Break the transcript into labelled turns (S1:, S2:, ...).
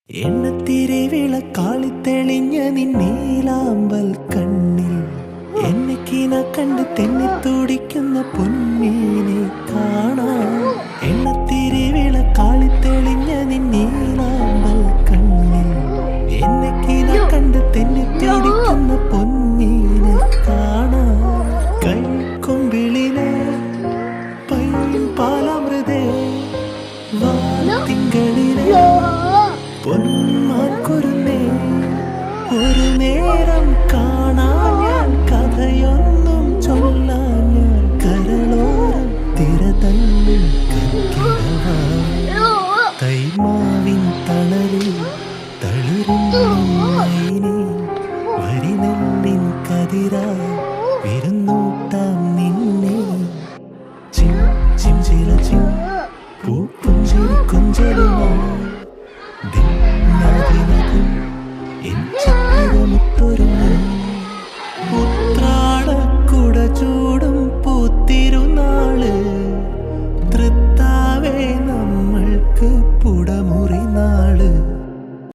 S1: എണ്ണത്തിരി വിളക്കാളി തെളിഞ്ഞ നിന്നീലാമ്പൽ കണ്ണിൽ എന്നക്കിന കണ്ട് തെന്നിത്തുടിക്കുന്ന പൊന്മീനെ കാണാം. എണ്ണത്തിരി വിളക്കാളി തെളിഞ്ഞ നിന്നീലാമ്പൽ കണ്ണിൽ എന്നക്കിന കണ്ട് തെന്നിത്തുടിക്കുന്ന പൊന്മീനെ കാണാം. കൈക്കൊമ്പിളിലെ പൈൻപാലമൃതേ വാനത്തിങ്കളിലെ പൊന്മാൻകുരുന്നേ, ഒരു നേരം കാണാൻ ഞാൻ കഥയൊന്നും ചൊല്ലാൻ ഞാൻ കരളോരം തിരതല്ലും തൈമാവിൻ തണലിൽ തളിരുന്നീനി വരിനെല്ലിൻ കതിരാ വിരുന്നൂട്ടാം നിന്നെ. ചിം ചിം ചില ചിം പൂപ്പുഞ്ചിരി കൊഞ്ചലുമാ ദിനദിനദിൻ എൻ